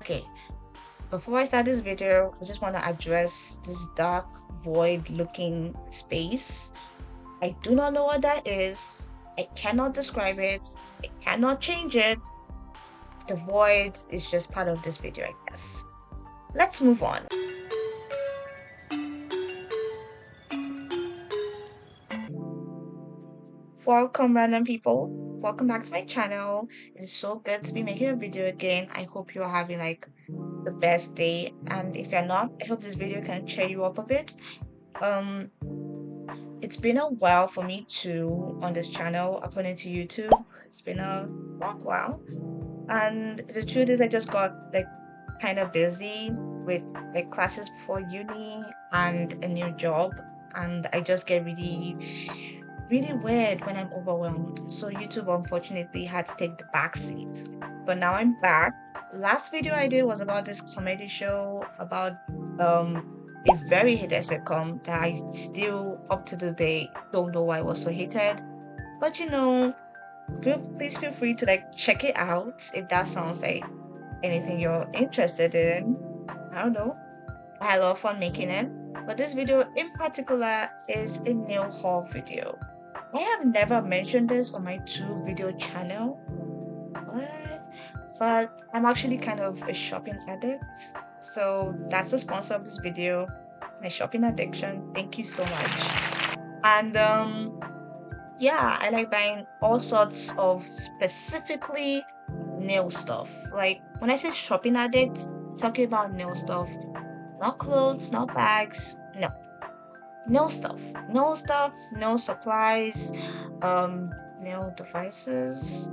Okay, before I start this video, I just want to address this dark void looking space. I do not know what that is. I cannot describe it. I cannot change it. The void is just part of this video, I guess. Let's move on. Welcome, random people. Welcome back to my channel. It is so good to be making a video again. I hope you're having like the best day, and if you're not, I hope this video can cheer you up a bit. It's been a while for me too on this channel. According to YouTube, it's been a long while, and the truth is I just got like kind of busy with like classes before uni and a new job, and I just get really weird when I'm overwhelmed. So YouTube unfortunately had to take the back seat. But now I'm back. Last video I did was about this comedy show about a very hated sitcom that I still up to the day don't know why it was so hated. But please feel free to like check it out if that sounds like anything you're interested in. I don't know. I had a lot of fun making it. But this video in particular is a nail haul video. I have never mentioned this on my 2 video channel, but I'm actually kind of a shopping addict. So that's the sponsor of this video, my shopping addiction. Thank you so much. And yeah, I like buying all sorts of specifically nail stuff. Like when I say shopping addict, I'm talking about nail stuff, not clothes, not bags. No, nail supplies, nail devices,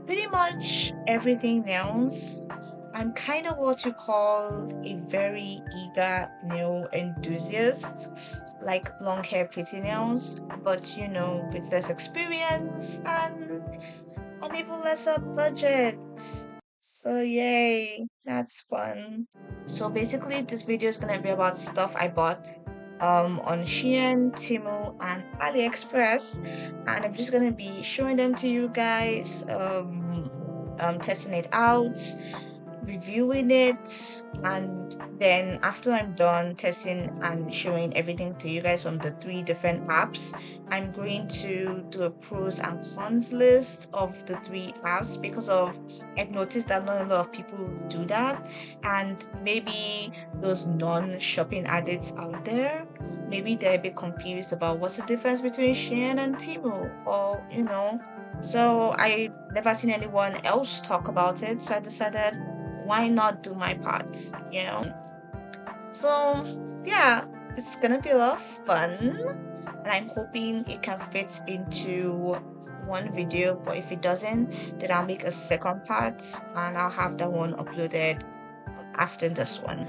pretty much everything nails. I'm kind of what you call a very eager nail enthusiast, like long hair, pretty nails, but with less experience and even lesser budget. So yay, that's fun. So basically, this video is gonna be about stuff I bought on Shein, Temu, and AliExpress, and I'm just gonna be showing them to you guys, testing it out, reviewing it, and then after I'm done testing and showing everything to you guys from the 3 different apps, I'm going to do a pros and cons list of the 3 apps because I've noticed that not a lot of people do that, and maybe those non-shopping addicts out there, maybe they're a bit confused about what's the difference between Shein and Temu, or so I never seen anyone else talk about it, so I decided why not do my part. So yeah, it's gonna be a lot of fun, and I'm hoping it can fit into one video, but if it doesn't, then I'll make a second part and I'll have that one uploaded after this one.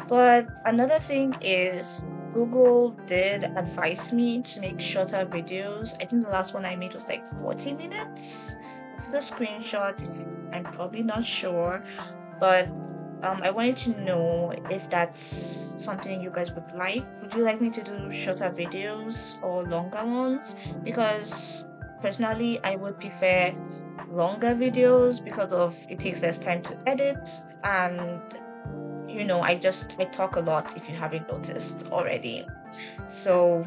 But another thing is, Google did advise me to make shorter videos. I think the last one I made was like 40 minutes. For the screenshot, I'm probably not sure, but I wanted to know if that's something you guys would like. Would you like me to do shorter videos or longer ones? Because personally, I would prefer longer videos because of it takes less time to edit, and I talk a lot if you haven't noticed already. So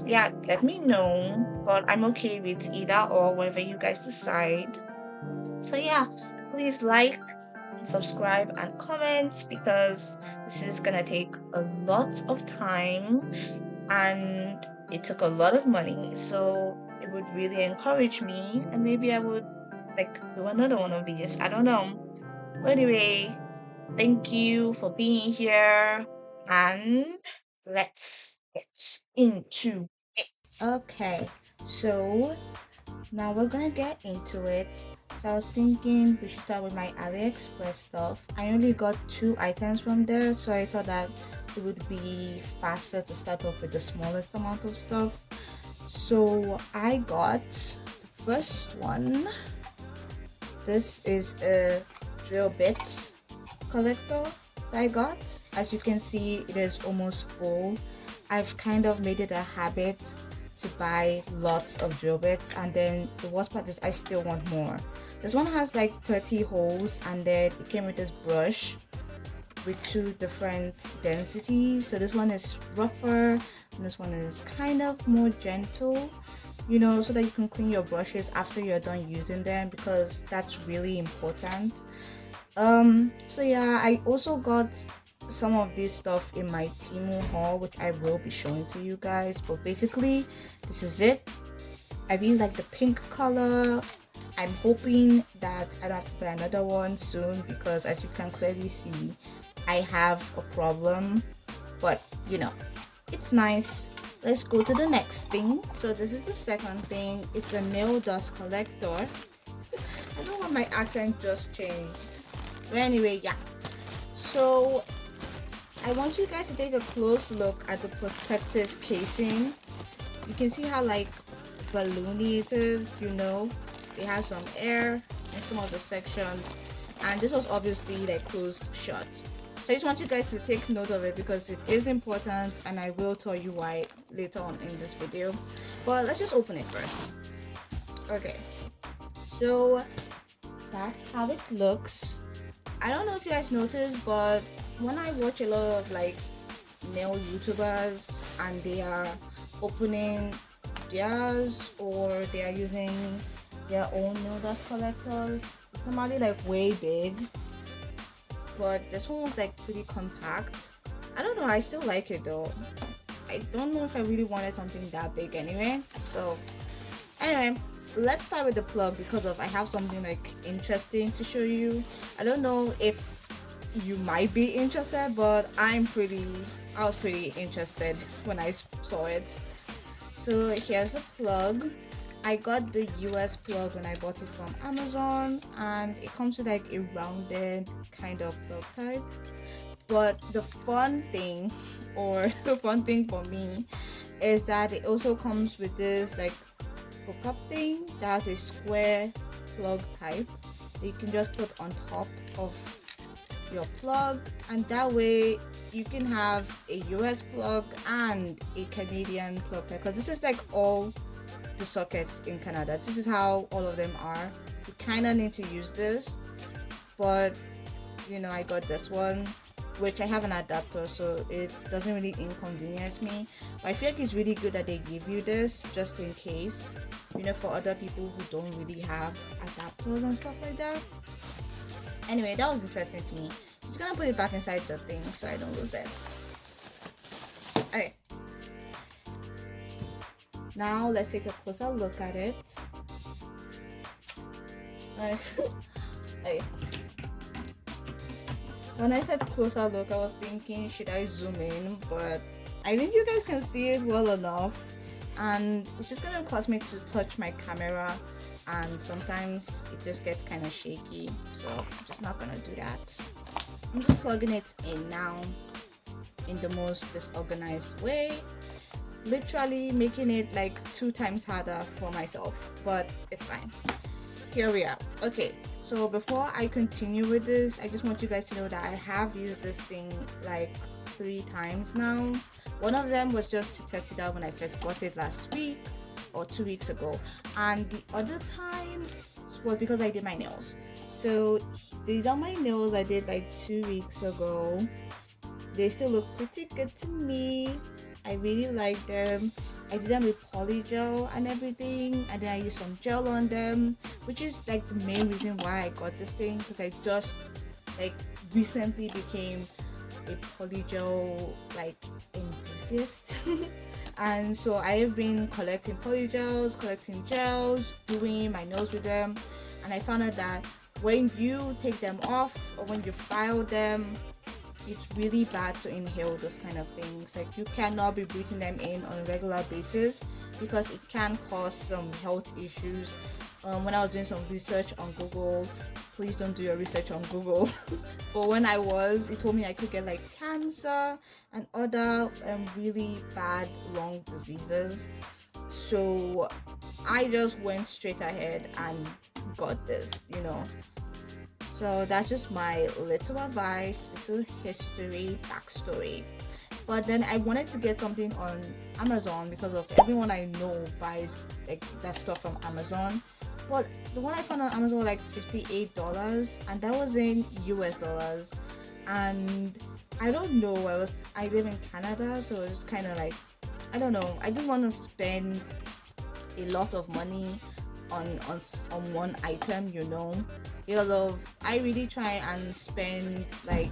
yeah, let me know, but I'm okay with either or, whatever you guys decide. So yeah, please like and subscribe and comment because this is gonna take a lot of time and it took a lot of money, so it would really encourage me, and maybe I would like do another one of these. I don't know. But anyway, thank you for being here, and let's get into it. Okay, so now we're gonna get into it. So I was thinking we should start with my AliExpress stuff. I only got 2 items from there, so I thought that it would be faster to start off with the smallest amount of stuff. So I got the first one. This is a drill bit collector that I got. As you can see, it is almost full. I've kind of made it a habit to buy lots of drill bits, and then the worst part is I still want more. This one has like 30 holes, and then it came with this brush with two different densities. So this one is rougher and this one is kind of more gentle, you know, so that you can clean your brushes after you're done using them, because that's really important. So yeah, I also got some of this stuff in my Temu haul, which I will be showing to you guys, but basically this is it. I really like the pink color. I'm hoping that I don't have to buy another one soon, because as you can clearly see, I have a problem, but you know, it's nice. Let's go to the next thing. So this is the second thing. It's a nail dust collector. I don't know why my accent just changed. But anyway, yeah. So I want you guys to take a close look at the protective casing. You can see how like balloony it is, you know. It has some air in some of the sections, and this was obviously like closed shut. So I just want you guys to take note of it because it is important, and I will tell you why later on in this video. But let's just open it first. Okay, so that's how it looks. I don't know if you guys noticed, but when I watch a lot of like nail YouTubers and they are opening theirs or they are using their own nail dust collectors, it's normally like way big, but this one was like pretty compact. I don't know, I still like it though. I don't know if I really wanted something that big anyway. So anyway, let's start with the plug because I have something like interesting to show you. I don't know if you might be interested, but I was pretty interested when I saw it. So here's the plug. I got the US plug when I bought it from Amazon, and it comes with like a rounded kind of plug type. But the fun thing, or the fun thing for me, is that it also comes with this like hookup thing that has a square plug type that you can just put on top of your plug, and that way you can have a US plug and a Canadian plug type, because this is like all the sockets in Canada. This is how all of them are. You kind of need to use this, but you know, I got this one, which I have an adapter, so it doesn't really inconvenience me. But I feel like it's really good that they give you this just in case, you know, for other people who don't really have adapters and stuff like that. Anyway, that was interesting to me. I'm just gonna put it back inside the thing so I don't lose it. Okay. Now let's take a closer look at it. Okay. When I said closer look, I was thinking, should I zoom in? But I think you guys can see it well enough, and it's just gonna cause me to touch my camera, and sometimes it just gets kind of shaky, so I'm just not gonna do that. I'm just plugging it in now in the most disorganized way, literally making it like 2 times harder for myself, but it's fine. Here we are. Okay, so before I continue with this, I just want you guys to know that I have used this thing like 3 times now. One of them was just to test it out when I first got it last week or 2 weeks ago, and the other time was because I did my nails. So these are my nails I did like 2 weeks ago. They still look pretty good to me. I really like them. I did them with polygel and everything, and then I used some gel on them, which is like the main reason why I got this thing, because I just like recently became a polygel like enthusiast. And so I have been collecting polygels, collecting gels, doing my nails with them, and I found out that when you take them off or when you file them, it's really bad to inhale those kind of things. Like, you cannot be breathing them in on a regular basis because it can cause some health issues. When I was doing some research on Google, please don't do your research on Google, but when I was, it told me I could get like cancer and other really bad lung diseases. So I just went straight ahead and got this, you know. So that's just my little advice, little history, backstory. But then I wanted to get something on Amazon because of everyone I know buys like that stuff from Amazon. But the one I found on Amazon was like $58, and that was in US dollars. and I don't know, I live in Canada, so it's kind of like, I don't know, I didn't want to spend a lot of money on one item, because of, I really try and spend like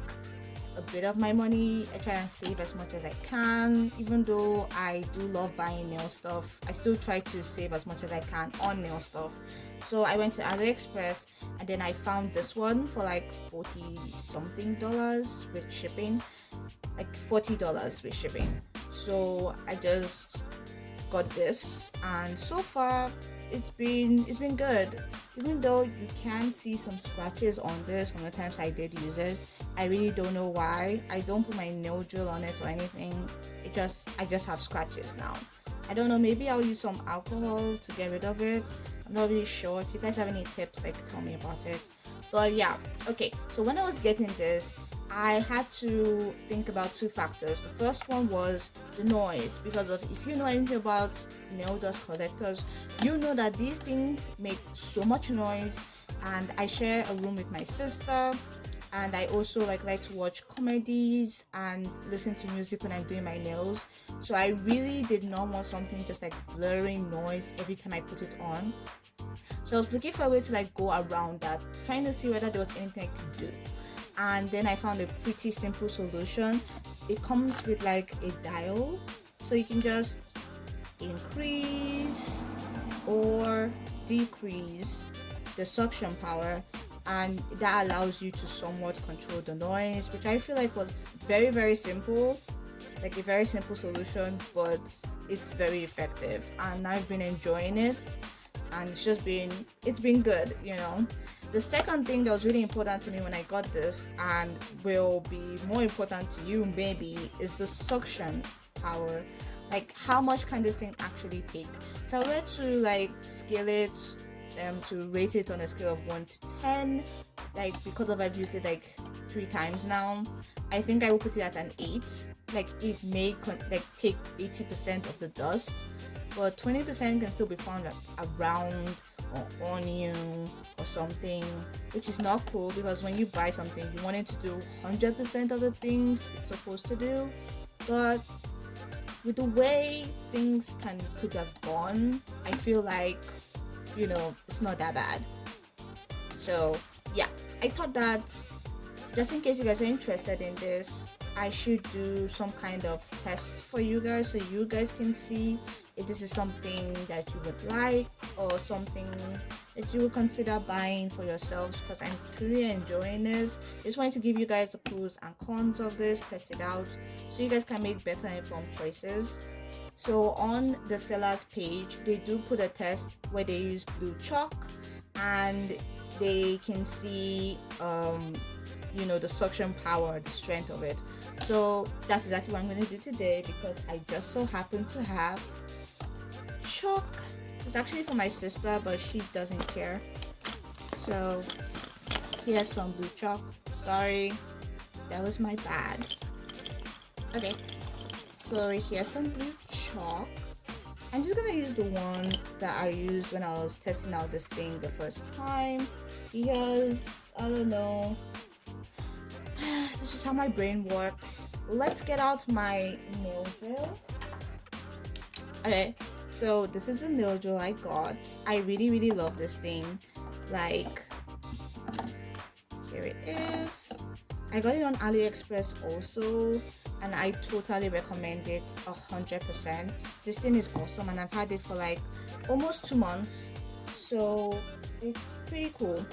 a bit of my money. I try and save as much as I can. Even though I do love buying nail stuff, I still try to save as much as I can on nail stuff. So I went to AliExpress, and then I found this one for like $40 something with shipping, like $40 with shipping. So I just got this, and so far it's been good. Even though you can see some scratches on this from the times I did use it, I really don't know why. I don't put my nail drill on it or anything. I just have scratches now. I don't know, maybe I'll use some alcohol to get rid of it. I'm not really sure. If you guys have any tips, like, tell me about it. But yeah, okay, so when I was getting this, I had to think about two factors. The first one was the noise, because of, if you know anything about nail dust collectors, you know that these things make so much noise. And I share a room with my sister, and I also like to watch comedies and listen to music when I'm doing my nails. So I really did not want something just like blaring noise every time I put it on. So I was looking for a way to like go around that, trying to see whether there was anything I could do. And then I found a pretty simple solution. It comes with like a dial, so you can just increase or decrease the suction power, and that allows you to somewhat control the noise, which I feel like was very, very simple, like a very simple solution, but it's very effective, and I've been enjoying it, and it's been good. The second thing that was really important to me when I got this, and will be more important to you maybe, is the suction power. Like, how much can this thing actually take? If I were to like scale it, to rate it on a scale of 1 to 10, like, because of I've used it like 3 times now, I think I will put it at an 8. Like, it may take 80% of the dust, but 20% can still be found around or on you or something, which is not cool, because when you buy something, you want it to do 100% of the things it's supposed to do. But with the way things could have gone, I feel like, it's not that bad. So yeah, I thought that just in case you guys are interested in this, I should do some kind of tests for you guys, so you guys can see if this is something that you would like, or something that you would consider buying for yourselves, because I'm truly enjoying this. Just wanted to give you guys the pros and cons of this, test it out, so you guys can make better informed choices. So on the seller's page, they do put a test where they use blue chalk, and they can see the suction power, the strength of it. So that's exactly what I'm going to do today, because I just so happen to have chalk. It's actually for my sister, but she doesn't care. So here's some blue chalk. Sorry, that was my bad. Okay, so here's some blue chalk. I'm just gonna use the one that I used when I was testing out this thing the first time, because I don't know, this is how my brain works. Let's get out my nail drill. Okay, so this is the nail drill I got. I really, really love this thing. Like, here it is. I got it on AliExpress also, and I totally recommend it 100%. This thing is awesome, and I've had it for like almost 2 months, so it's pretty cool.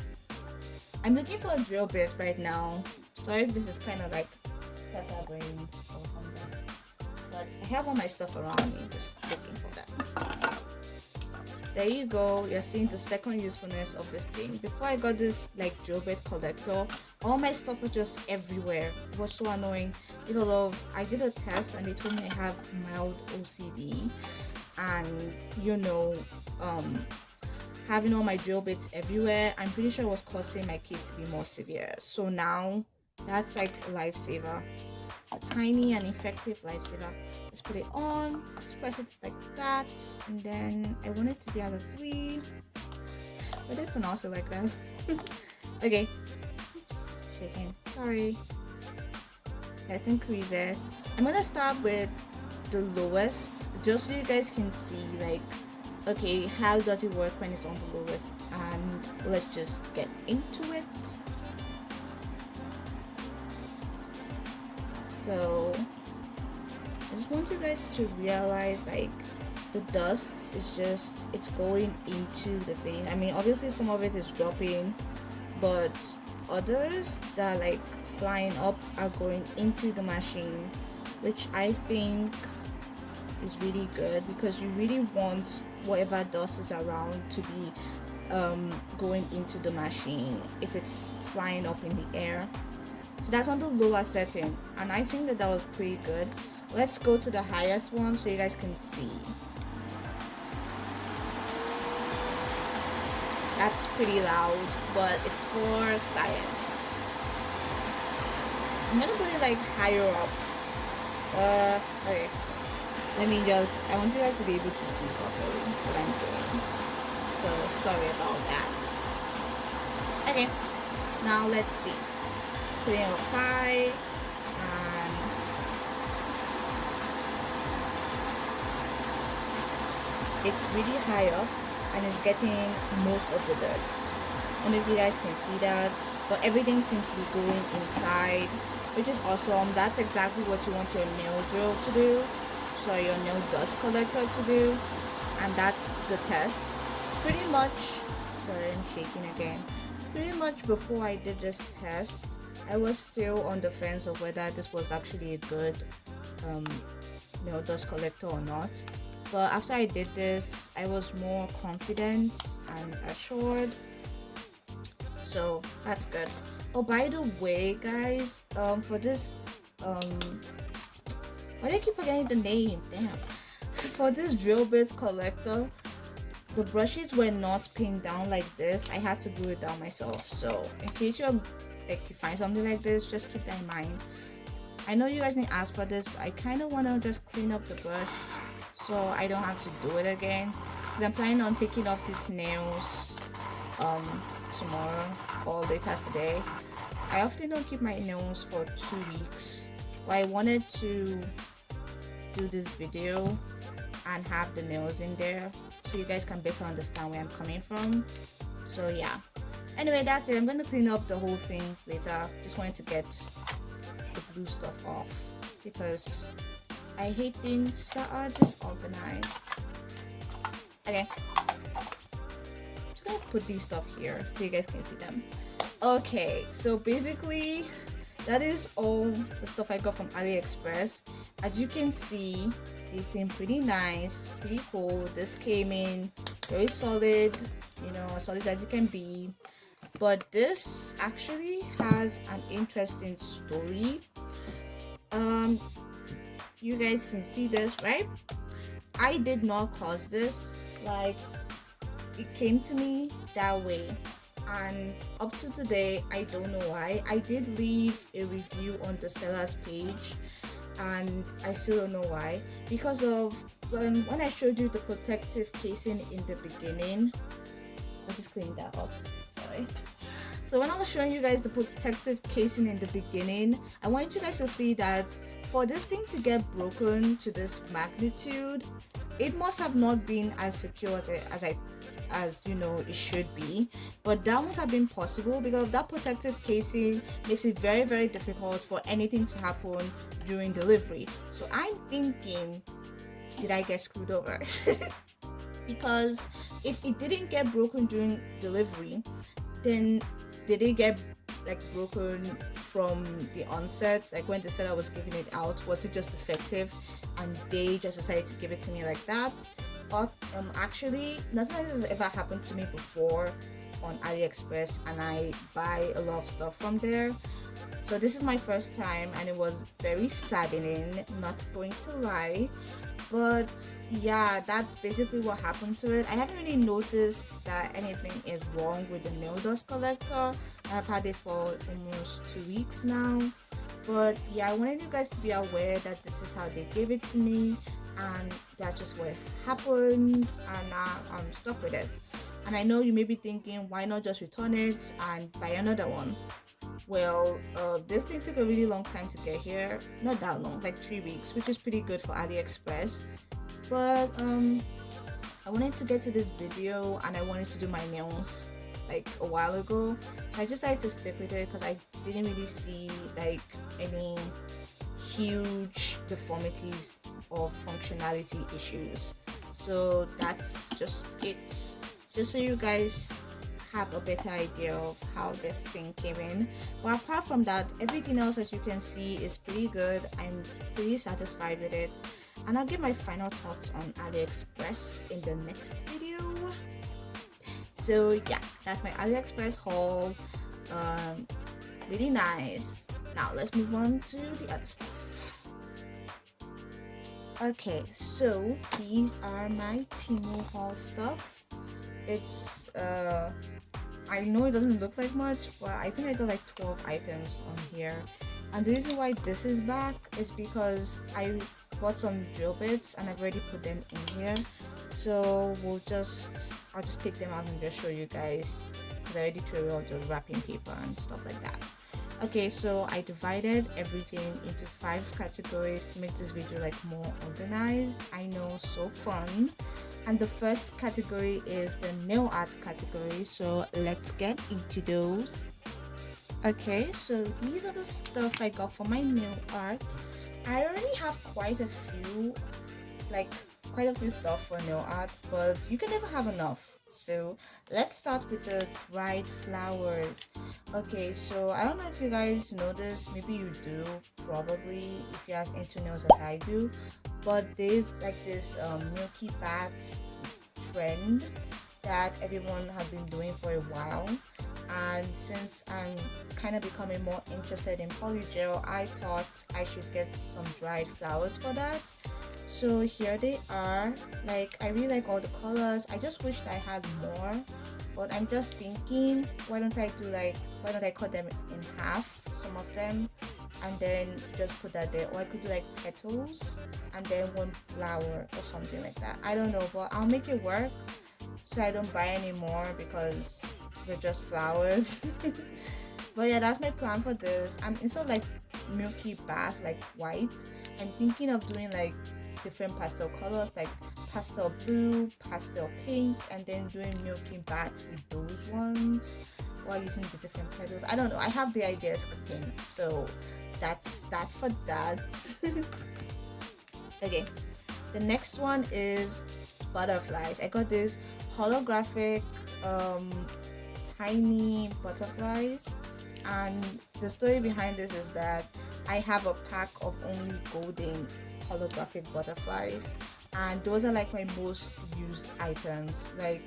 I'm looking for a drill bit right now. Sorry if this is kind of like scatterbrained or something, but I have all my stuff around me, just looking for that. There you go. You're seeing the second usefulness of this thing. Before I got this like drill bit collector, all my stuff was just everywhere. It was so annoying, because I did a test and they told me I have mild OCD, and having all my drill bits everywhere, I'm pretty sure it was causing my case to be more severe. So now that's like a lifesaver, a tiny and effective lifesaver. Let's put it on, let's press it like that, and then I want it to be at a 3. Why did I pronounce it like that? Okay, oops, shaking, sorry. let's increase it. I'm gonna start with the lowest just so you guys can see like, okay, how does it work when it's on the lowest, and let's just get into it. So I just want you guys to realize like the dust is just, it's going into the thing. I mean, obviously some of it is dropping, but others that are like flying up are going into the machine, which I think is really good because you really want whatever dust is around to be going into the machine if it's flying up in the air. So that's on the lower setting, and I think that was pretty good. Let's go to the highest one so you guys can see. That's pretty loud, but it's for science. I'm gonna put it like higher up. Okay. I want you guys to be able to see properly what I'm doing. So sorry about that. Okay, now let's see. Putting it up high, and it's really high up, and it's getting most of the dirt. I don't know if you guys can see that, but everything seems to be going inside, which is awesome. That's exactly what you want your nail drill to do, so your nail dust collector to do, and that's the test. Pretty much, sorry, I'm shaking again. Pretty much before I did this test, I was still on the fence of whether this was actually a good nail dust collector or not. But after I did this, I was more confident and assured. So that's good. Oh, by the way, guys, for this, why do I keep forgetting the name? Damn. For this drill bit collector, the brushes were not pinned down like this. I had to glue it down myself. So in case you're like you find something like this, just keep that in mind. I know you guys didn't ask for this, but I kind of want to just clean up the brush so I don't have to do it again, because I'm planning on taking off these nails tomorrow or later today. I often don't keep my nails for 2 weeks, but I wanted to do this video and have the nails in there so you guys can better understand where I'm coming from. So yeah, anyway, that's it. I'm gonna clean up the whole thing later. Just wanted to get the blue stuff off because I hate things that are disorganized. Okay, just gonna put these stuff here so you guys can see them. Okay, so basically that is all the stuff I got from AliExpress. As you can see, they seem pretty nice, pretty cool. This came in very solid, you know, as solid as it can be. But this actually has an interesting story. You guys can see this, right? I did not cause this. Like, it came to me that way, and up to today I don't know why. I did leave a review on the seller's page, and I still don't know why. Because of when I showed you the protective casing in the beginning, I'll just clean that up, sorry. So when I was showing you guys the protective casing in the beginning, I want you guys to see that for this thing to get broken to this magnitude, it must have not been as secure as you know it should be. But that won't have been possible because that protective casing makes it very, very difficult for anything to happen during delivery. So I'm thinking, did I get screwed over? Because if it didn't get broken during delivery, then did it get like broken from the onset? Like when the seller was giving it out, was it just defective and they just decided to give it to me like that? But actually nothing like this has ever happened to me before on AliExpress, and I buy a lot of stuff from there. So this is my first time and it was very saddening, not going to lie. But yeah, that's basically what happened to it. I haven't really noticed that anything is wrong with the nail dust collector. I've had it for almost 2 weeks now. But yeah, I wanted you guys to be aware that this is how they gave it to me, and that's just what happened, and now I'm stuck with it. And I know you may be thinking, why not just return it and buy another one? Well, this thing took a really long time to get here. Not that long, like 3 weeks, which is pretty good for AliExpress. But I wanted to get to this video and I wanted to do my nails like a while ago. I decided to stick with it because I didn't really see like any huge deformities or functionality issues. So that's just it. Just so you guys have a better idea of how this thing came in. But apart from that, everything else, as you can see, is pretty good. I'm pretty satisfied with it, and I'll give my final thoughts on AliExpress in the next video. So yeah, that's my AliExpress haul. Really nice. Now let's move on to the other stuff. Okay, so these are my Temu haul stuff. It's I know it doesn't look like much, but I think I got like 12 items on here. And the reason why this is back is because I bought some drill bits and I've already put them in here. So I'll just take them out and just show you guys, because I already threw out the wrapping paper and stuff like that. Okay, so I divided everything into 5 categories to make this video like more organized. I know, so fun. And the first category is the nail art category, so let's get into those. Okay, so these are the stuff I got for my nail art. I already have quite a few stuff for nail art, but you can never have enough. So let's start with the dried flowers. Okay, so I don't know if you guys know this, maybe you do, probably, if you're as into nails as I do, but there's like this milky bat trend that everyone has been doing for a while, and since I'm kind of becoming more interested in polygel, I thought I should get some dried flowers for that. So here they are. Like, I really like all the colors. I just wished I had more, but I'm just thinking, why don't I cut them in half, some of them, and then just put that there. Or I could do like petals and then one flower or something like that. I don't know, but I'll make it work so I don't buy any more because they're just flowers. But yeah, that's my plan for this. And instead of like milky bath, like white, I'm thinking of doing like different pastel colors, like pastel blue, pastel pink, and then doing milky bats with those ones while using the different petals. I don't know, I have the ideas cooking, so that's that for that. Okay, the next one is butterflies. I got this holographic tiny butterflies, and the story behind this is that I have a pack of only golden holographic butterflies, and those are like my most used items. Like,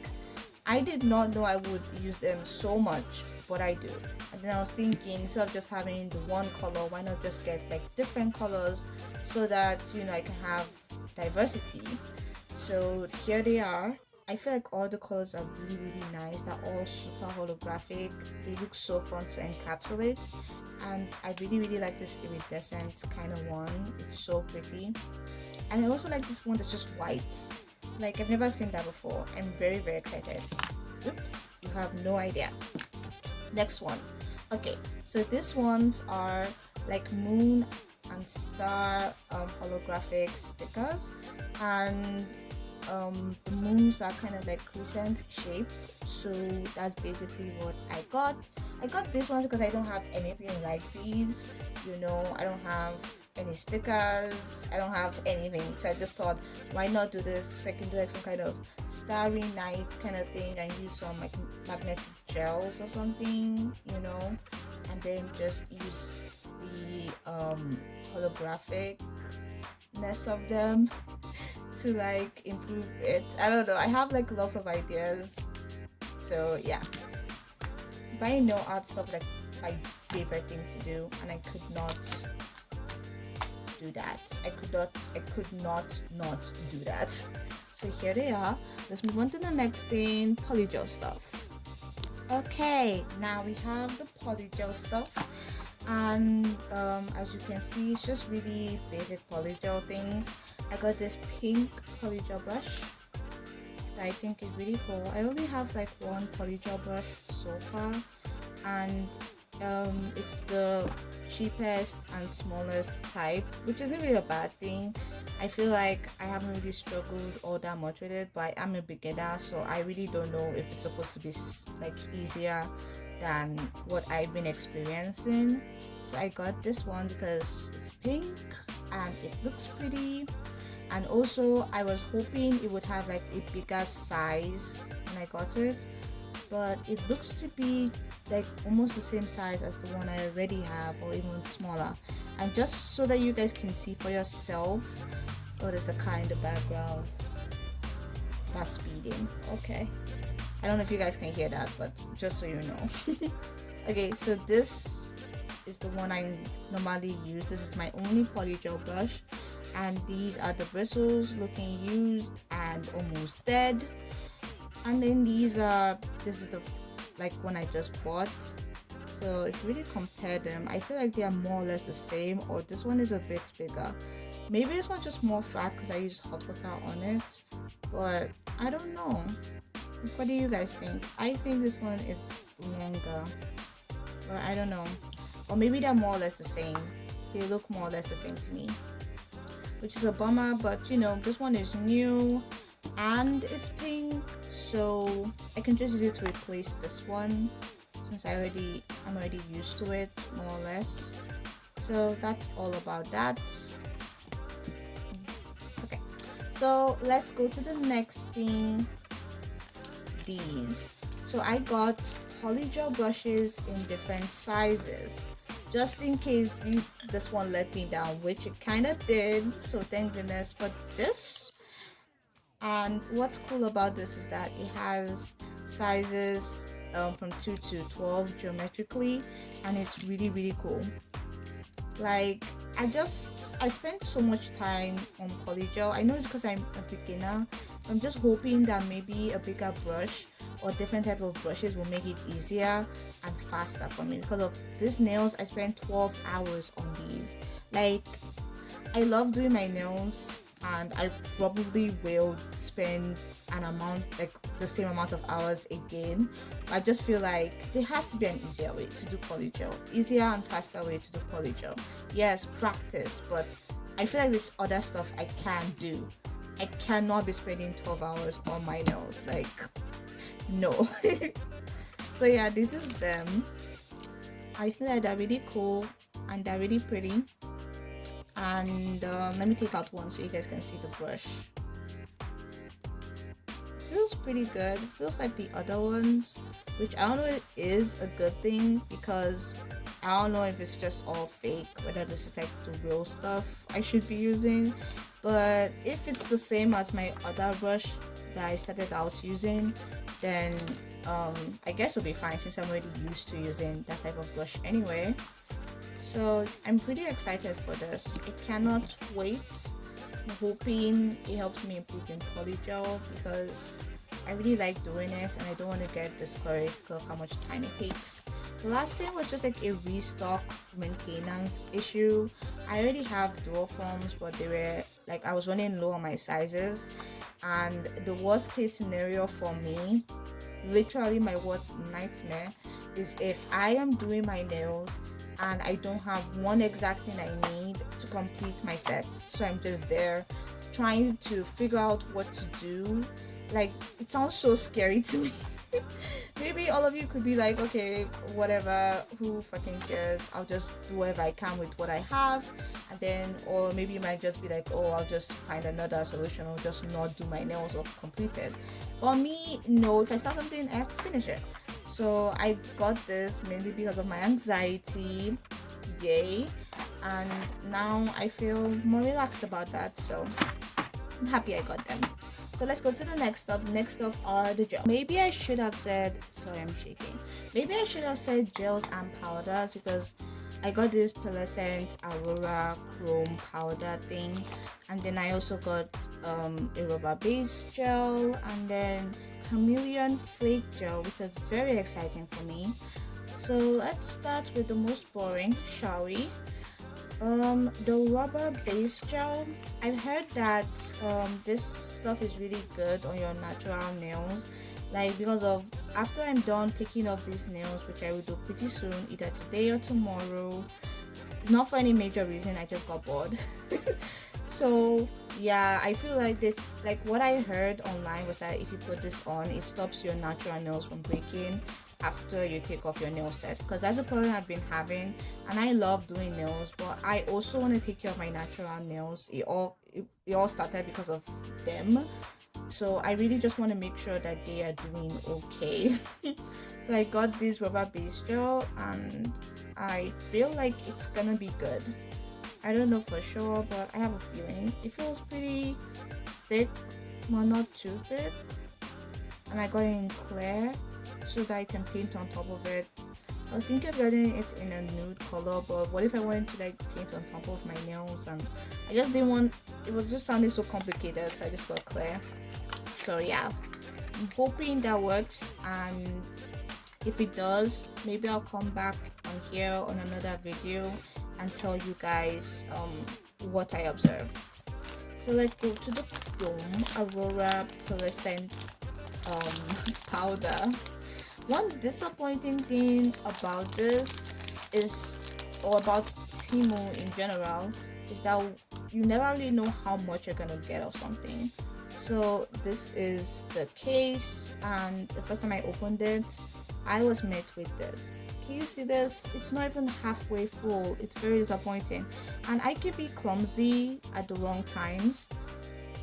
I did not know I would use them so much, but I do. And then I was thinking, instead of just having the one color, why not just get like different colors so that, you know, I can have diversity. So here they are. I feel like all the colors are really, really nice. They're all super holographic. They look so fun to encapsulate, and I really, really like this iridescent kind of one. It's so pretty. And I also like this one that's just white. Like, I've never seen that before. I'm very, very excited. Oops, you have no idea. Next one. Okay, so these ones are like moon and star holographic stickers, and the moons are kind of like crescent shaped, so that's basically what I got. I got this one because I don't have anything like these, you know. I don't have any stickers, I don't have anything, so I just thought, why not do this so I can do like some kind of starry night kind of thing and use some like magnetic gels or something, you know, and then just use the holographicness of them to like improve it. I don't know, I have like lots of ideas. So yeah, buying nail art stuff like my favorite thing to do, and I could not do that. I could not do that. So here they are. Let's move on to the next thing, polygel stuff. Okay, now we have the polygel stuff, and as you can see, it's just really basic polygel things. I got this pink polygel brush, that I think is really cool. I only have like one polygel brush so far, and it's the cheapest and smallest type, which isn't really a bad thing. I feel like I haven't really struggled all that much with it, but I'm a beginner, so I really don't know if it's supposed to be like easier than what I've been experiencing. So I got this one because it's pink and it looks pretty, and also I was hoping it would have like a bigger size when I got it, but it looks to be like almost the same size as the one I already have, or even smaller. And just so that you guys can see for yourself, oh, there's a car in the background that's speeding. Okay, I don't know if you guys can hear that, but just so you know. Okay, so this is the one I normally use. This is my only polygel brush, and these are the bristles looking used and almost dead. And then this is the like one I just bought. So if you really compare them, I feel like they are more or less the same, or this one is a bit bigger. Maybe this one's just more flat because I use hot water on it, but I don't know. What do you guys think? I think this one is longer, but I don't know. Or maybe they're more or less the same. They look more or less the same to me, which is a bummer, but you know, this one is new and it's pink, so I can just use it to replace this one since I'm already used to it more or less. So that's all about that. Okay, so let's go to the next thing. These. So I got polygel brushes in different sizes, just in case this one let me down, which it kind of did, so thank goodness for this. And what's cool about this is that it has sizes from 2 to 12 geometrically, and it's really cool. Like I spent so much time on polygel. I know it's because I'm a beginner. I'm just hoping that maybe a bigger brush or different type of brushes will make it easier and faster for me. Because of these nails, I spent 12 hours on these. Like, I love doing my nails, and I probably will spend an amount, like the same amount of hours again. I just feel like there has to be an easier way to do polygel, easier and faster way to do polygel. Yes, practice, but I feel like there's other stuff I can do. I cannot be spending 12 hours on my nails, like, no. So yeah, this is them. I feel like they're really cool and they're really pretty. And let me take out one so you guys can see the brush. Feels pretty good. It feels like the other ones, which I don't know if it is a good thing, because I don't know if it's just all fake, whether this is like the real stuff I should be using. But if it's the same as my other brush that I started out using, then I guess it'll be fine since I'm already used to using that type of brush anyway. So I'm pretty excited for this. I cannot wait. I'm hoping it helps me improve in polygel, because I really like doing it and I don't want to get discouraged because of how much time it takes. The last thing was just like a restock maintenance issue. I already have dual forms, but they were like, I was running low on my sizes, and the worst case scenario for me, literally my worst nightmare, is if I am doing my nails and I don't have one exact thing I need to complete my set. So I'm just there trying to figure out what to do. Like, it sounds so scary to me. Maybe all of you could be like, okay, whatever, who fucking cares? I'll just do whatever I can with what I have. And then, or maybe you might just be like, oh, I'll just find another solution, or just not do my nails or complete it. But me, no, if I start something, I have to finish it. So I got this mainly because of my anxiety, yay, and now I feel more relaxed about that, so I'm happy I got them. So let's go to the next stop. Next up are the gels. Maybe I should have said, sorry, I'm shaking. Maybe I should have said gels and powders, because I got this pearlescent Aurora chrome powder thing, and then I also got a rubber base gel, and then chameleon flake gel, which was very exciting for me. So let's start with the most boring, shall we? The rubber base gel, I've heard that this stuff is really good on your natural nails, like because of after I'm done taking off these nails, which I will do pretty soon, either today or tomorrow, not for any major reason, I just got bored. So yeah, I feel like this, like what I heard online was that if you put this on, it stops your natural nails from breaking after you take off your nail set, because that's a problem I've been having. And I love doing nails, but I also want to take care of my natural nails. It all started because of them, so I really just want to make sure that they are doing okay. So I got this rubber base gel, and I feel like it's gonna be good. I don't know for sure, but I have a feeling it feels pretty thick, but not too thick. And I got it in clear so that I can paint on top of it. I was thinking of getting it in a nude color, but what if I wanted to like paint on top of my nails, and I just didn't want, it was just sounding so complicated, so I just got clear. So yeah, I'm hoping that works, and if it does, maybe I'll come back on here on another video and tell you guys what I observed. So let's go to the Chrome Aurora Pearlescent powder. One disappointing thing about this is, or about Temu in general, is that you never really know how much you're gonna get of something. So this is the case, and the first time I opened it, I was met with this. Can you see this? It's not even halfway full. It's very disappointing, and I can be clumsy at the wrong times,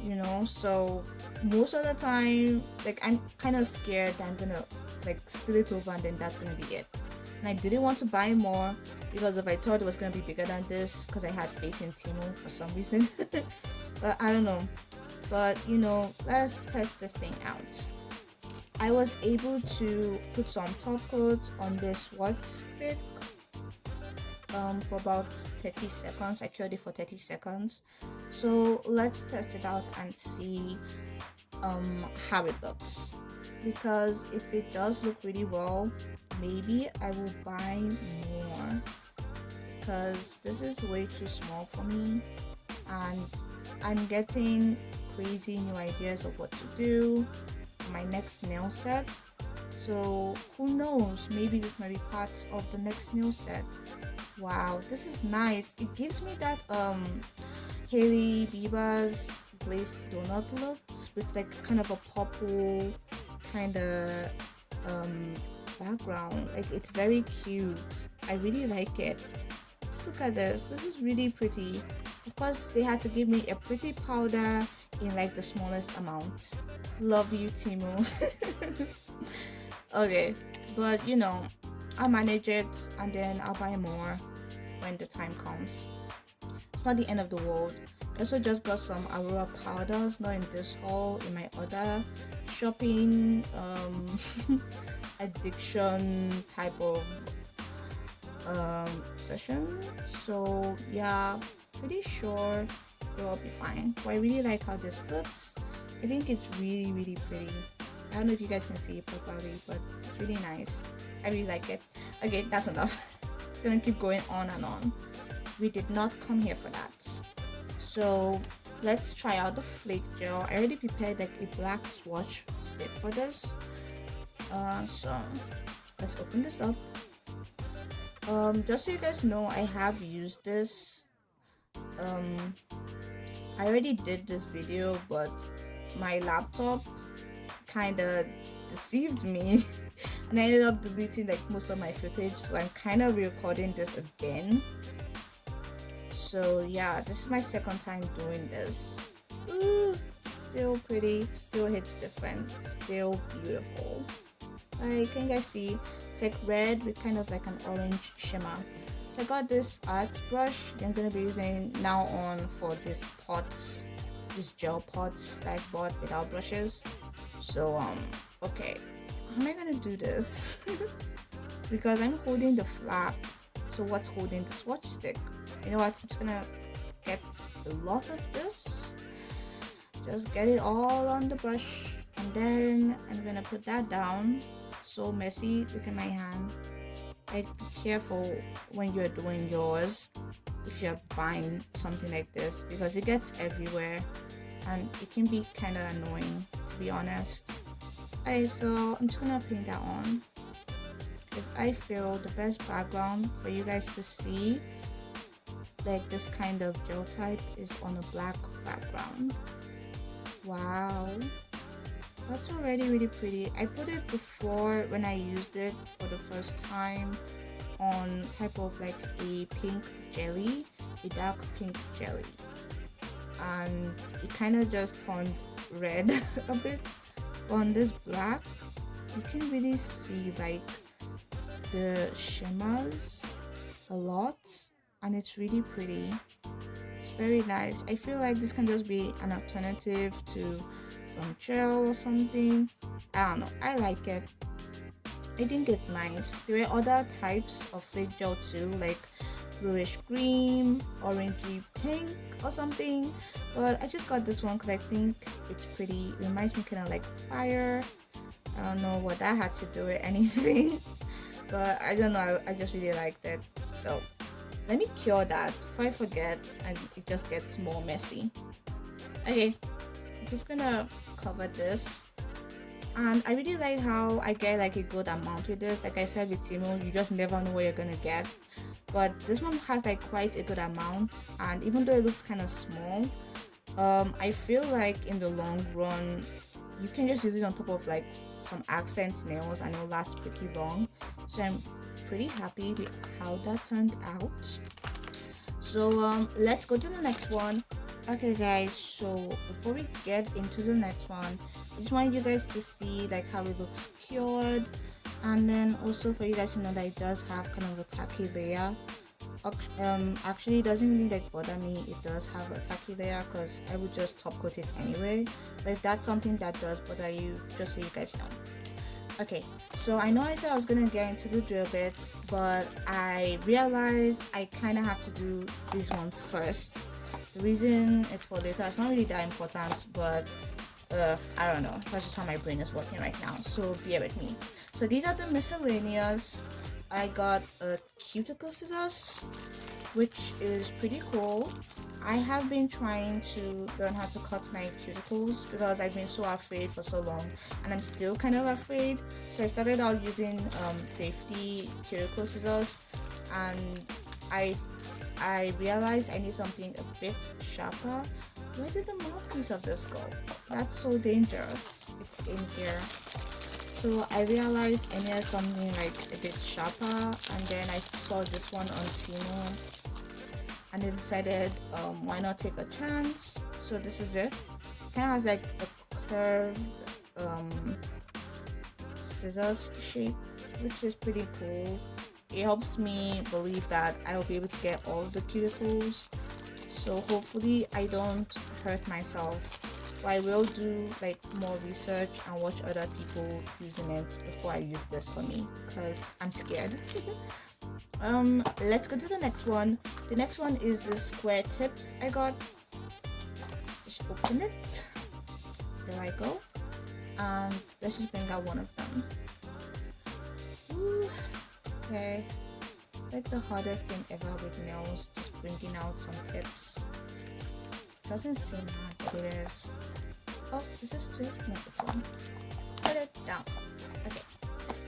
you know, so most of the time, like, I'm kind of scared that I'm gonna like spill it over and then that's gonna be it. And I didn't want to buy more because if I thought it was gonna be bigger than this, because I had faith in Temu for some reason. But I don't know. But you know, let's test this thing out. I was able to put some top coat on this watch stick for about 30 seconds. I cured it for 30 seconds. So let's test it out and see how it looks. Because if it does look really well, maybe I will buy more. Because this is way too small for me. And I'm getting crazy new ideas of what to do for my next nail set. So who knows, maybe this might be part of the next nail set. Wow, this is nice. It gives me that Hailey Bieber's glazed donut looks with like kind of a purple kind of background. Like, it's very cute. I really like it. Just look at this. This is really pretty. Of course, they had to give me a pretty powder in like the smallest amount. Love you, Temu. Okay, but you know, I'll manage it and then I'll buy more when the time comes. It's not the end of the world. I also just got some Aurora powders, not in this haul, in my other shopping addiction type of session. So yeah, pretty sure it'll be fine. But I really like how this looks. I think it's really, really pretty. I don't know if you guys can see it properly, but it's really nice. I really like it. Okay, that's enough. It's gonna keep going on and on. We did not come here for that. So let's try out the flake gel. I already prepared like a black swatch stick for this. So let's open this up. Just so you guys know, I have used this. I already did this video, but my laptop kind of deceived me and I ended up deleting like most of my footage, so I'm kind of recording this again. So yeah, this is my second time doing this. Ooh, still pretty, still hits different, still beautiful. Like, can you guys see? It's like red with kind of like an orange shimmer. So I got this art brush that I'm gonna be using now on for these pots, these gel pots that I bought without brushes. So okay, how am I gonna do this? Because I'm holding the flap, so what's holding the swatch stick? You know what, I'm just gonna get a lot of this, just get it all on the brush, and then I'm gonna put that down. So messy, look at my hand. Like, be careful when you're doing yours if you're buying something like this, because it gets everywhere. and it can be kind of annoying, to be honest. Okay, so I'm just gonna paint that on because I feel the best background for you guys to see like this kind of gel type is on a black background. Wow, that's already really pretty. I put it before when I used it for the first time on type of like a pink jelly, a dark pink jelly, and it kind of just turned red a bit. But on this black, you can really see like the shimmers a lot, and it's really pretty. It's very nice. I feel like this can just be an alternative to some gel or something. I don't know, I like it. I think it's nice. There are other types of flake gel too, like bluish green, orangey pink or something, but I just got this one because I think it's pretty. It reminds me kind of like fire. I don't know what that had to do with anything, but I don't know, I just really liked it. So let me cure that before I forget and it just gets more messy. Okay, I'm just gonna cover this. And I really like how I get like a good amount with this. Like I said with Temu, you just never know what you're gonna get, but this one has like quite a good amount, and even though it looks kind of small, I feel like in the long run you can just use it on top of like some accent nails and it'll last pretty long. So I'm pretty happy with how that turned out. So let's go to the next one. Okay guys, so before we get into the next one, I just want you guys to see like how it looks cured, and then also for you guys to know that it does have kind of a tacky layer. Actually it doesn't really like bother me, it does have a tacky layer because I would just top coat it anyway, but if that's something that does bother you, just so you guys know. Okay, so I know I said I was gonna get into the drill bits, but I realized I kind of have to do these ones first. The reason is for later. It's not really that important, but I don't know, that's just how my brain is working right now, so bear with me. So these are the miscellaneous. I got a cuticle scissors, which is pretty cool. I have been trying to learn how to cut my cuticles because I've been so afraid for so long, and I'm still kind of afraid. So I started out using safety cuticle scissors, and I realized I need something a bit sharper. Where did the mouthpiece of this go? That's so dangerous. It's in here. So I realized I needed something like a bit sharper, and then I saw this one on Temu, and I decided why not take a chance. So this is it. Kind of has like a curved scissors shape, which is pretty cool. It helps me believe that I will be able to get all of the cuticles, so hopefully I don't hurt myself. But I will do like more research and watch other people using it before I use this for me, because I'm scared. Let's go to the next one. The next one is the square tips I got. Just open it. There I go. And let's just bring out one of them. Ooh. Okay, like the hardest thing ever with nails, just bringing out some tips. Doesn't seem hard, but it is. Oh, is this two? No, it's one. Put it down. Okay,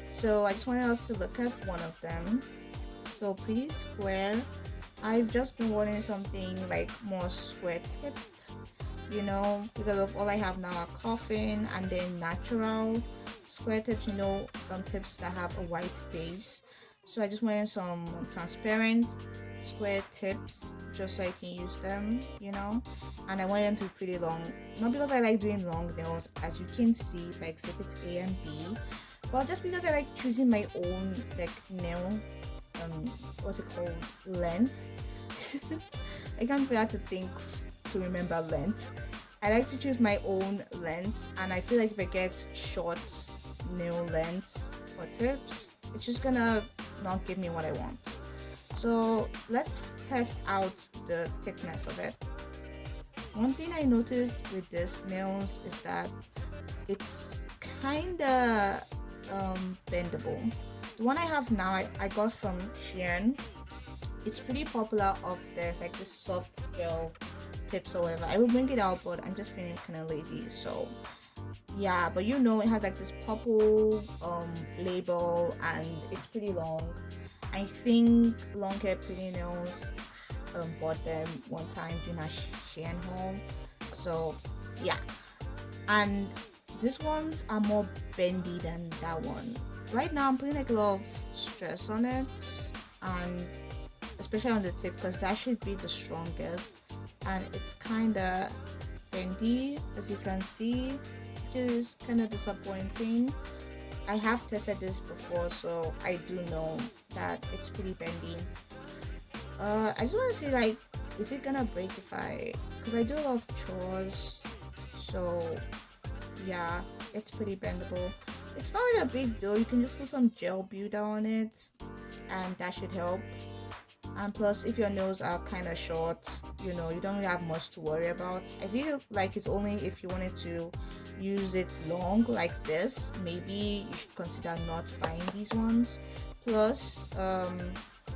so I just wanted us to look at one of them. So pretty square. I've just been wanting something like more square tipped, you know, because of all I have now are coffin and then natural square tips, you know, tips that have a white base. So I just wanted some transparent square tips just so I can use them, you know, and I want them to be pretty long. Not because I like doing long nails, as you can see by exhibits A and B, but just because I like choosing my own like nail what's it called, length. I can't figure out to think to remember length. I like to choose my own length, and I feel like if I get short nail lengths for tips, it's just gonna not give me what I want. So let's test out the thickness of it. One thing I noticed with this nails is that it's kinda bendable. The one I have now I got from Shein. It's pretty popular of there's like this soft gel tips or whatever. I will bring it out, but I'm just feeling kind of lazy. So yeah, but you know, it has like this purple label, and it's pretty long. I think Long Hair Pretty Nails bought them one time during a Shein haul. So yeah, and these ones are more bendy than that one. Right now I'm putting like a lot of stress on it, and especially on the tip, because that should be the strongest, and it's kind of bendy, as you can see, which is kind of disappointing. I have tested this before, so I do know that it's pretty bendy. I just want to see, like, is it gonna break if I, because I do a lot of chores, so yeah, it's pretty bendable. It's not really a big deal. You can just put some gel builder on it, and that should help. And plus, if your nails are kind of short, you know, you don't really have much to worry about. I feel like it's only if you wanted to use it long like this, maybe you should consider not buying these ones. Plus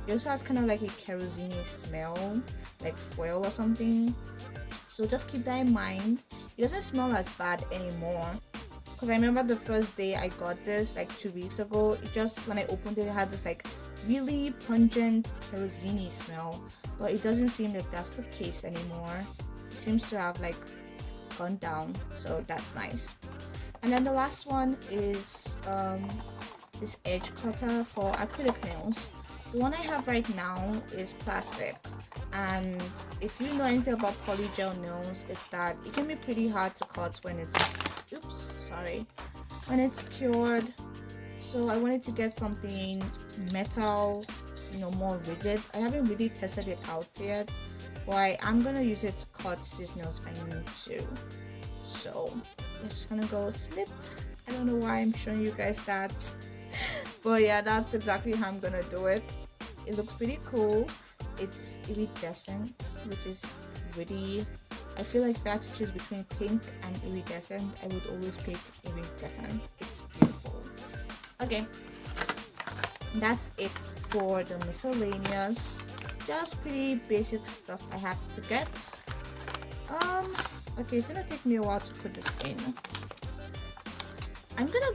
it also has kind of like a kerosene smell, like foil or something, so just keep that in mind. It doesn't smell as bad anymore, because I remember the first day I got this like 2 weeks ago, it just, when I opened it, it had this like really pungent kerosene smell, but it doesn't seem like that's the case anymore. It seems to have like gone down, so that's nice. And then the last one is this edge cutter for acrylic nails. The one I have right now is plastic, and if you know anything about polygel nails, it's that it can be pretty hard to cut when it's cured. So I wanted to get something metal, you know, more rigid. I haven't really tested it out yet, but I'm gonna use it to cut these nails if I need to. So I'm just gonna go snip. I don't know why I'm showing you guys that, but yeah, that's exactly how I'm gonna do it. It looks pretty cool. It's iridescent, which is pretty. I feel like if I had to choose between pink and iridescent, I would always pick iridescent. It's beautiful. Okay, that's it for the miscellaneous, just pretty basic stuff I have to get. Okay, it's gonna take me a while to put this in. I'm gonna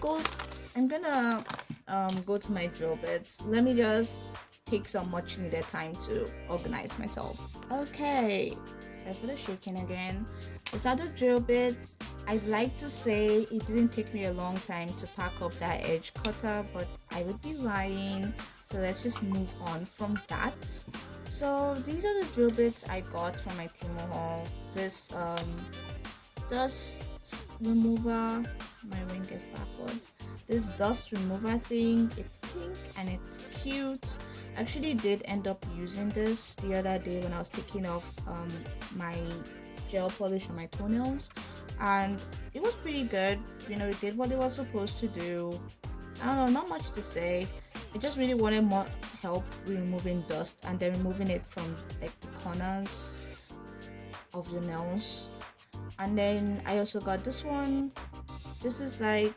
go to my drill bits. Let me just take some much needed time to organize myself. Okay, sorry for the shaking again. These are the drill bits. I'd like to say it didn't take me a long time to pack up that edge cutter, but I would be lying. So let's just move on from that. So these are the drill bits I got from my Temu haul. This dust remover, my ring is backwards. This dust remover thing, it's pink and it's cute. I actually did end up using this the other day when I was taking off my gel polish on my toenails, and it was pretty good. You know, it did what it was supposed to do. I don't know, not much to say. I just really wanted more help removing dust and then removing it from like the corners of the nails. And then I also got this one. This is like,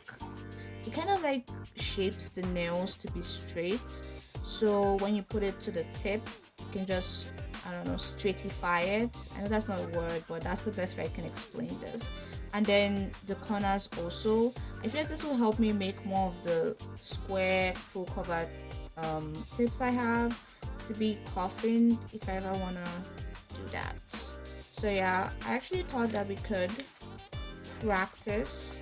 it kind of like shapes the nails to be straight, so when you put it to the tip, you can just, I don't know, straightify it. I know that's not a word, but that's the best way I can explain this. And then the corners also, I feel like this will help me make more of the square full cover tips I have to be coffined if I ever want to do that. So yeah, I actually thought that we could practice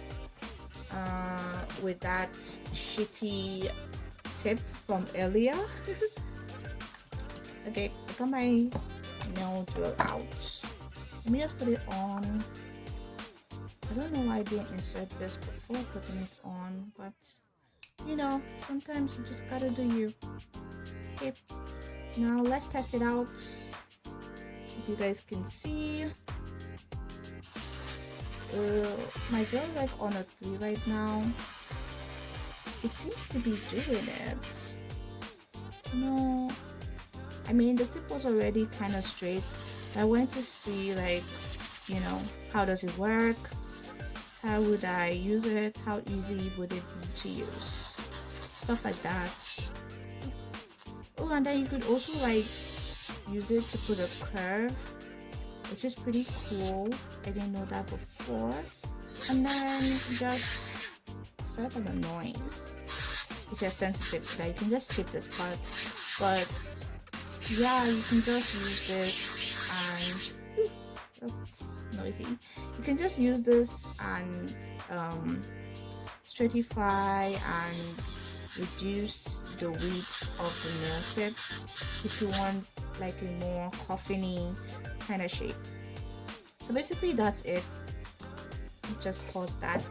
with that shitty tip from earlier. Okay, I got my nail drill out. Let me just put it on. I don't know why I didn't insert this before putting it on, but you know, sometimes you just gotta do you. Okay, now let's test it out. If you guys can see, my gel is like on a 3 right now. It seems to be doing it. No, I mean, the tip was already kind of straight. I went to see, like, you know, how does it work? How would I use it? How easy would it be to use? Stuff like that. Oh, and then you could also like use it to put a curve which is pretty cool. I didn't know that before. And then just set up a noise if you're sensitive to that. You can just skip this part, but yeah, you can just use this and that's noisy. You can just use this and stratify and reduce the width of the nail tip if you want like a more coffiny kind of shape. So basically that's it. Just pause that.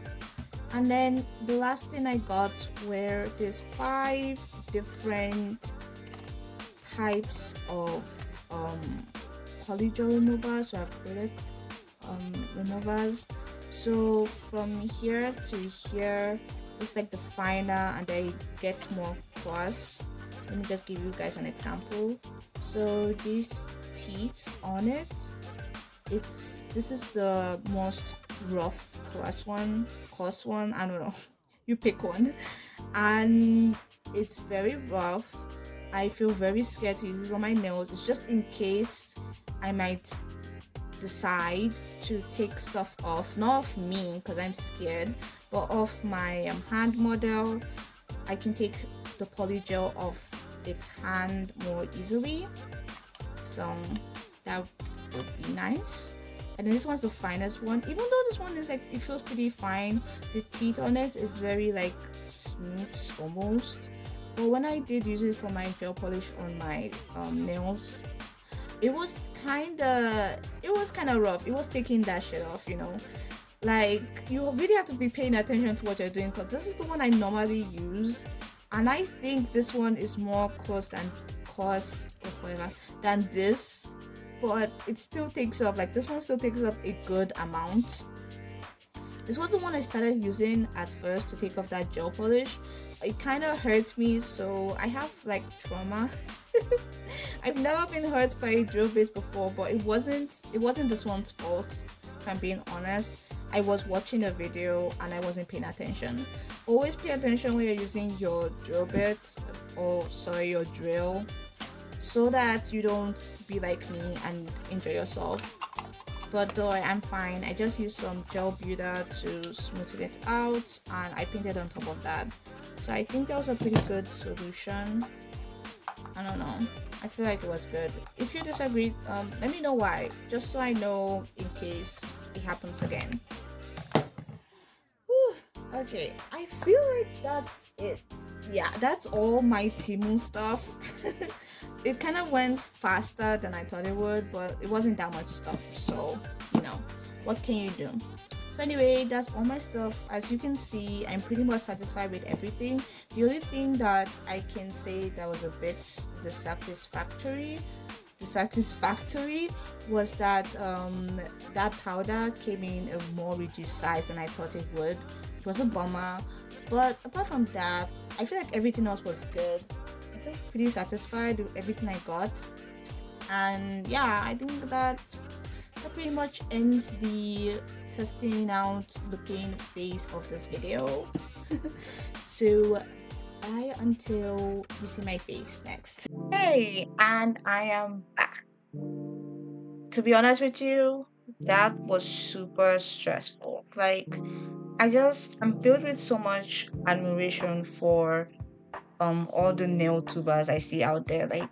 And then the last thing I got were these 5 different types of polygel removers or acrylic removers. So from here to here, it's like the finer, and then it gets more coarse. Let me just give you guys an example. So these teeth on it, this is the most rough coarse one, I don't know, you pick one, and it's very rough. I feel very scared to use this on my nails. It's just in case I might decide to take stuff off, not of me because I'm scared, but of my hand model. I can take the polygel off its hand more easily, so that would be nice. And then this one's the finest one, even though this one is like, it feels pretty fine. The teeth on it is very like smooth almost, but when I did use it for my gel polish on my nails, it was kind of rough. It was taking that shit off, you know. Like, you really have to be paying attention to what you're doing, because this is the one I normally use, and I think this one is more coarse than this, but it still takes up, like this one still takes up a good amount. This was the one I started using at first to take off that gel polish. It kind of hurts me, so I have like trauma. I've never been hurt by a drill bit before, but it wasn't this one's fault, if I'm being honest. I was watching a video and I wasn't paying attention. Always pay attention when you're using your drill bit, your drill, so that you don't be like me and injure yourself. But though I am fine, I just used some gel builder to smoothen it out, and I painted on top of that. So I think that was a pretty good solution. I don't know, I feel like it was good. If you disagree, let me know why, just so I know in case it happens again. Whew. Okay, I feel like that's it. Yeah, that's all my Temu stuff. It kind of went faster than I thought it would, but it wasn't that much stuff, so you know, what can you do? So anyway, that's all my stuff. As you can see, I'm pretty much satisfied with everything. The only thing that I can say that was a bit dissatisfactory was that that powder came in a more reduced size than I thought it would. It was a bummer, but apart from that, I feel like everything else was good. I feel pretty satisfied with everything I got, and yeah, I think that pretty much ends the testing out looking phase of this video. So bye until you see my face next. Hey, and I am back. To be honest with you, that was super stressful. Like, I'm filled with so much admiration for all the nail tubers I see out there. Like,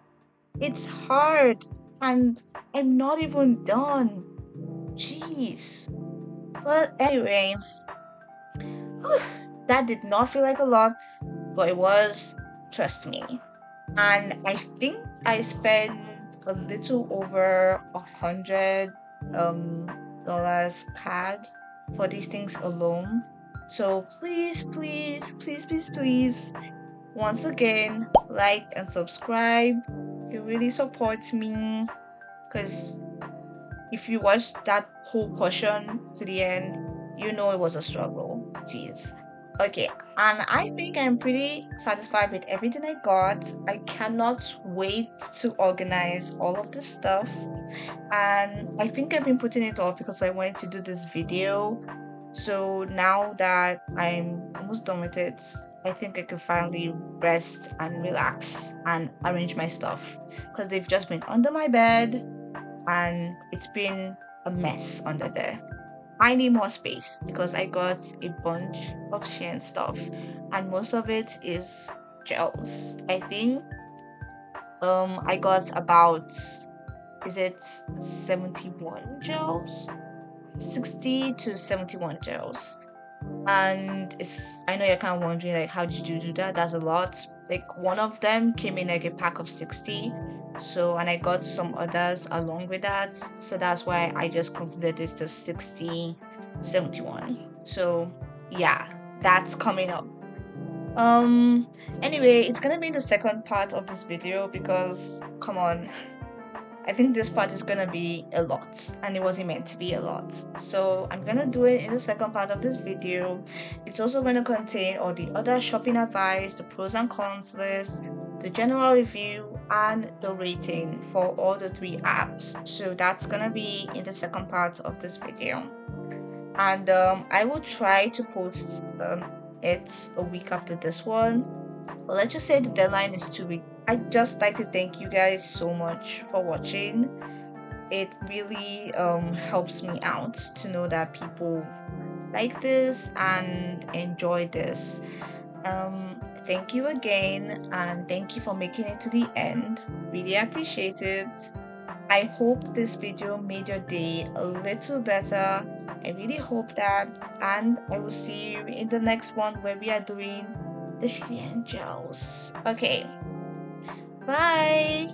it's hard, and I'm not even done. Jeez. But anyway, that did not feel like a lot, but it was, trust me. And I think I spent a little over $100 CAD for these things alone. So please, once again, like and subscribe. It really supports me, because if you watched that whole portion to the end, you know it was a struggle. Jeez. Okay, and I think I'm pretty satisfied with everything I got. I cannot wait to organize all of this stuff. And I think I've been putting it off because I wanted to do this video. So now that I'm almost done with it, I think I can finally rest and relax and arrange my stuff, because they've just been under my bed and it's been a mess under there. I need more space because I got a bunch of Shein stuff, and most of it is gels. I think I got about, is it 71 gels? 60 to 71 gels. And it's, I know you're kind of wondering like how did you do that? That's a lot. Like one of them came in like a pack of 60. So and I got some others along with that. So that's why I just concluded this to 60, 71. So yeah, that's coming up. Um anyway, it's gonna be the second part of this video because come on, I think this part is gonna be a lot and it wasn't meant to be a lot. So I'm gonna do it in the second part of this video. It's also gonna contain all the other shopping advice, the pros and cons list, the general review, and the rating for all the three apps. So that's gonna be in the second part of this video. And I will try to post it a week after this one. Well, let's just say the deadline is 2 weeks. I just like to thank you guys so much for watching. It really helps me out to know that people like this and enjoy this. Thank you again, and thank you for making it to the end. Really appreciate it. I hope this video made your day a little better. I really hope that, and I will see you in the next one where we are doing the Shein gels. Okay, bye.